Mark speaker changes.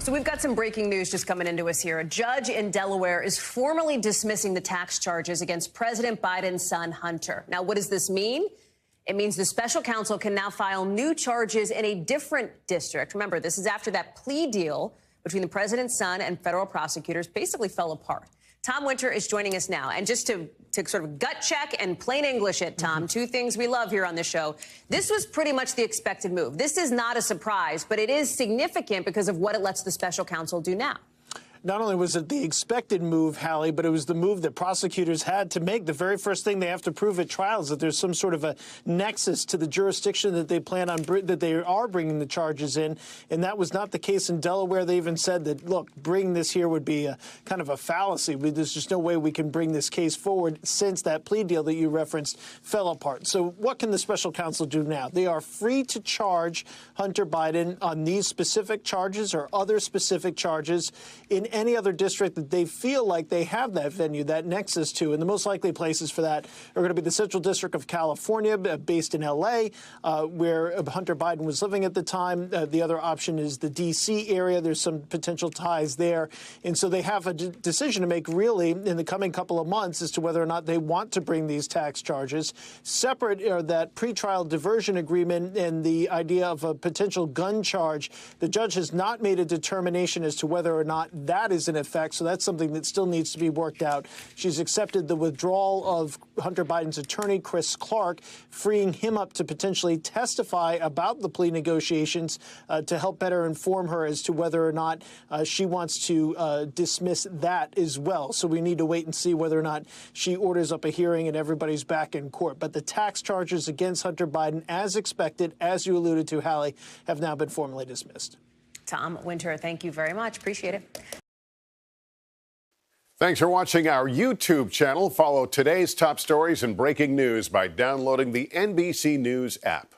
Speaker 1: So we've got some breaking news just coming into us here. A judge in Delaware is formally dismissing the tax charges against President Biden's son, Hunter. Now, what does this mean? It means the special counsel can now file new charges in a different district. Remember, this is after that plea deal between the president's son and federal prosecutors basically fell apart. Tom Winter is joining us now. And just to sort of gut check and plain English it, Tom, two things we love here on the show. This was pretty much the expected move. This is not a surprise, but it is significant because of what it lets the special counsel do now.
Speaker 2: Not only was it the expected move, Hallie, but it was the move that prosecutors had to make. The very first thing they have to prove at trial is that there's some sort of a nexus to the jurisdiction that they plan on, that they are bringing the charges in. And that was not the case in Delaware. They even said that, look, bringing this here would be a kind of a fallacy. There's just no way we can bring this case forward since that plea deal that you referenced fell apart. So what can the special counsel do now? They are free to charge Hunter Biden on these specific charges or other specific charges in any other district that they feel like they have that venue, that nexus to. And the most likely places for that are going to be the Central District of California, based in L.A., where Hunter Biden was living at the time. The other option is the D.C. area. There's some potential ties there. And so they have a decision to make, really, in the coming couple of months as to whether or not they want to bring these tax charges. Separate are that pretrial diversion agreement and the idea of a potential gun charge. The judge has not made a determination as to whether or not that is in effect, so that's something that still needs to be worked out. She's accepted the withdrawal of Hunter Biden's attorney, Chris Clark, freeing him up to potentially testify about the plea negotiations to help better inform her as to whether or not she wants to dismiss that as well. So we need to wait and see whether or not she orders up a hearing and everybody's back in court. But the tax charges against Hunter Biden, as expected, as you alluded to, Hallie, have now been formally dismissed.
Speaker 1: Tom Winter, thank you very much. Appreciate it.
Speaker 3: Thanks for watching our YouTube channel. Follow today's top stories and breaking news by downloading the NBC News app.